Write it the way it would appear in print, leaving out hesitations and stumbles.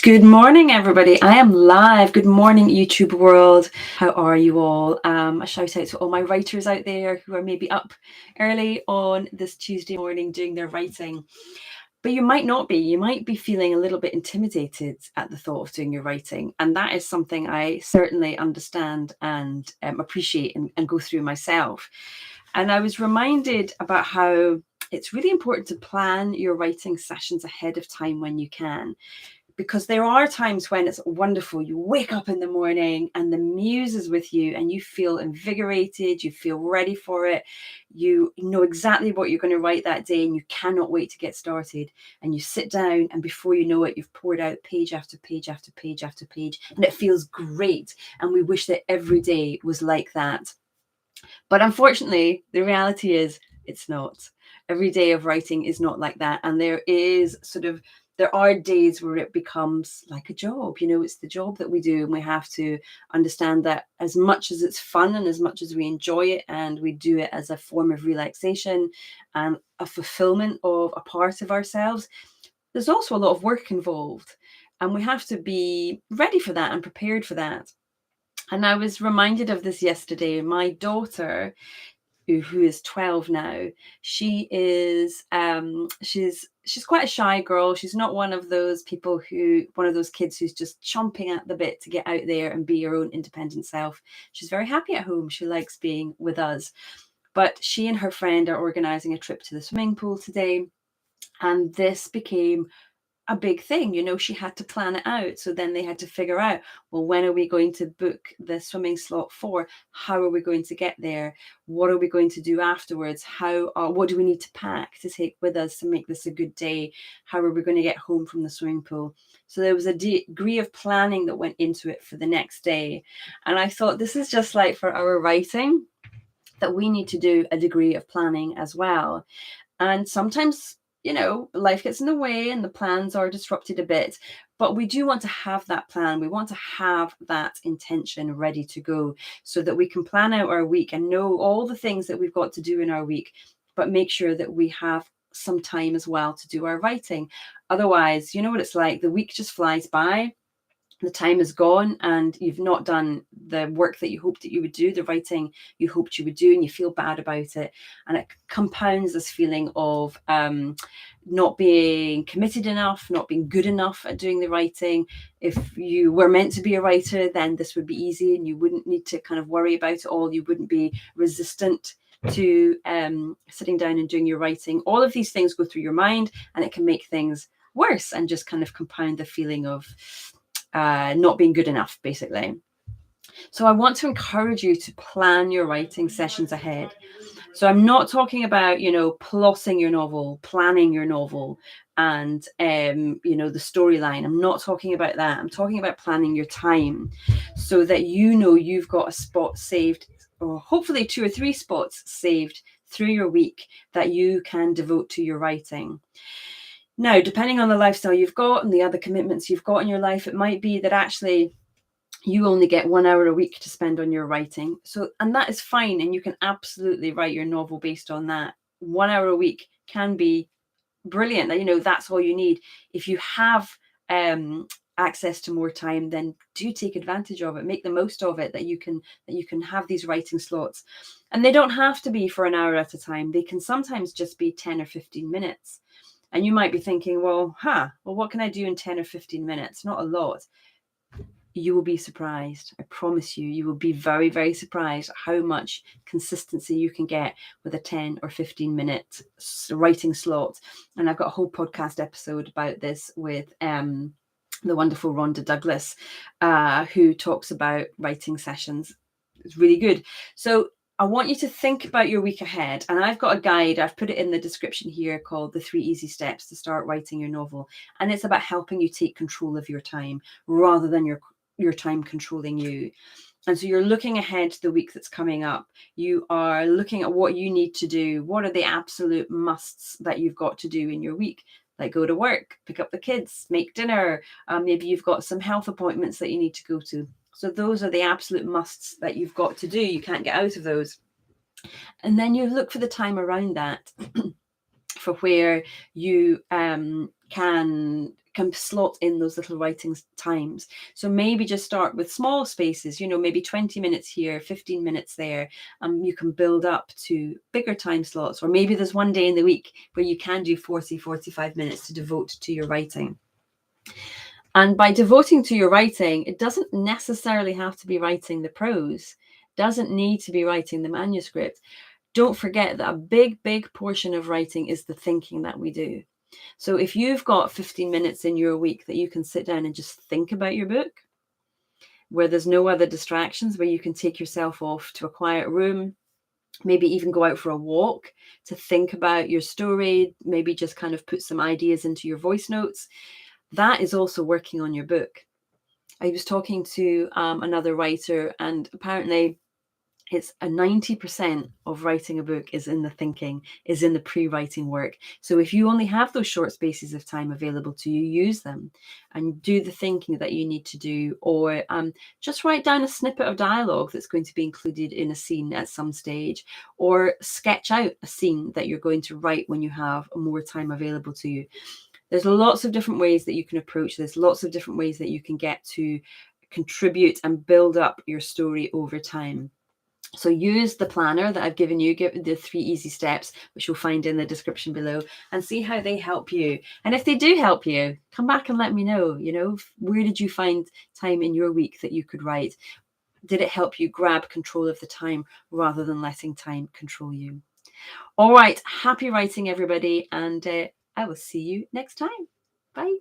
Good morning, everybody. I am live. Good morning, YouTube world. How are you all? A shout out to all my writers out there who are maybe up early on this Tuesday morning doing their writing. But you might not be. You might be feeling a little bit intimidated at the thought of doing your writing. And that is something I certainly understand and appreciate and go through myself. And I was reminded about how it's really important to plan your writing sessions ahead of time when you can. Because there are times when it's wonderful. You wake up in the morning and the muse is with you and you feel invigorated, you feel ready for it. You know exactly what you're going to write that day and you cannot wait to get started. And you sit down and before you know it, you've poured out page after page after page after page. And it feels great. And we wish that every day was like that. But unfortunately, the reality is it's not. Every day of writing is not like that. And there are days where it becomes like a job. It's the job that we do, and we have to understand that as much as it's fun and as much as we enjoy it and we do it as a form of relaxation and a fulfillment of a part of ourselves, there's also a lot of work involved, and we have to be ready for that and prepared for that. And I was reminded of this yesterday. My daughter, who is 12 now, she's quite a shy girl. She's not one of those kids who's just chomping at the bit to get out there and be her own independent self. She's very happy at home. She likes being with us. But she and her friend are organizing a trip to the swimming pool today. And this became a big thing. She had to plan it out. So then they had to figure out, well, when are we going to book the swimming slot for? How are we going to get there? What are we going to do afterwards? What do we need to pack to take with us to make this a good day? How are we going to get home from the swimming pool? So there was a degree of planning that went into it for the next day. And I thought, this is just like for our writing, that we need to do a degree of planning as well. And sometimes life gets in the way and the plans are disrupted a bit, but we do want to have that plan. We want to have that intention ready to go so that we can plan out our week and know all the things that we've got to do in our week, but make sure that we have some time as well to do our writing. Otherwise, you know what it's like. The week just flies by. The time is gone and you've not done the work that you hoped that you would do, the writing you hoped you would do, and you feel bad about it. And it compounds this feeling of not being committed enough, not being good enough at doing the writing. If you were meant to be a writer, then this would be easy and you wouldn't need to kind of worry about it all. You wouldn't be resistant to sitting down and doing your writing. All of these things go through your mind and it can make things worse and just kind of compound the feeling of not being good enough, basically. So I want to encourage you to plan your writing sessions ahead. So I'm not talking about, plotting your novel, planning your novel and, the storyline. I'm not talking about that. I'm talking about planning your time so that you've got a spot saved, or hopefully 2 or 3 spots saved through your week that you can devote to your writing. Now, depending on the lifestyle you've got and the other commitments you've got in your life, it might be that actually you only get 1 hour a week to spend on your writing. And that is fine. And you can absolutely write your novel based on that. 1 hour a week can be brilliant. That's all you need. If you have access to more time, then do take advantage of it. Make the most of it, that you can have these writing slots. And they don't have to be for an hour at a time. They can sometimes just be 10 or 15 minutes. And you might be thinking, well, what can I do in 10 or 15 minutes? Not a lot. You will be surprised. I promise you, you will be very, very surprised at how much consistency you can get with a 10 or 15 minute writing slot. And I've got a whole podcast episode about this with the wonderful Rhonda Douglas, who talks about writing sessions. It's really good. So I want you to think about your week ahead. And I've got a guide, I've put it in the description here, called The 3 Easy Steps to Start Writing Your Novel. And it's about helping you take control of your time rather than your time controlling you. And so you're looking ahead to the week that's coming up. You are looking at what you need to do. What are the absolute musts that you've got to do in your week? Like go to work, pick up the kids, make dinner. Maybe you've got some health appointments that you need to go to. So those are the absolute musts that you've got to do. You can't get out of those. And then you look for the time around that for where you can can slot in those little writing times. So maybe just start with small spaces, maybe 20 minutes here, 15 minutes there. You can build up to bigger time slots, or maybe there's one day in the week where you can do 40, 45 minutes to devote to your writing. And by devoting to your writing, it doesn't necessarily have to be writing the prose, doesn't need to be writing the manuscript. Don't forget that a big, big portion of writing is the thinking that we do. So if you've got 15 minutes in your week that you can sit down and just think about your book, where there's no other distractions, where you can take yourself off to a quiet room, maybe even go out for a walk to think about your story, maybe just kind of put some ideas into your voice notes, that is also working on your book. I was talking to another writer, and apparently it's a 90% of writing a book is in the thinking, is in the pre-writing work. So if you only have those short spaces of time available to you, use them and do the thinking that you need to do, or just write down a snippet of dialogue that's going to be included in a scene at some stage, or sketch out a scene that you're going to write when you have more time available to you. There's lots of different ways that you can approach this, lots of different ways that you can get to contribute and build up your story over time. So use the planner that I've given you, give the 3 easy steps, which you'll find in the description below, and see how they help you. And if they do help you, come back and let me know, where did you find time in your week that you could write? Did it help you grab control of the time rather than letting time control you? All right, happy writing, everybody, and I will see you next time. Bye.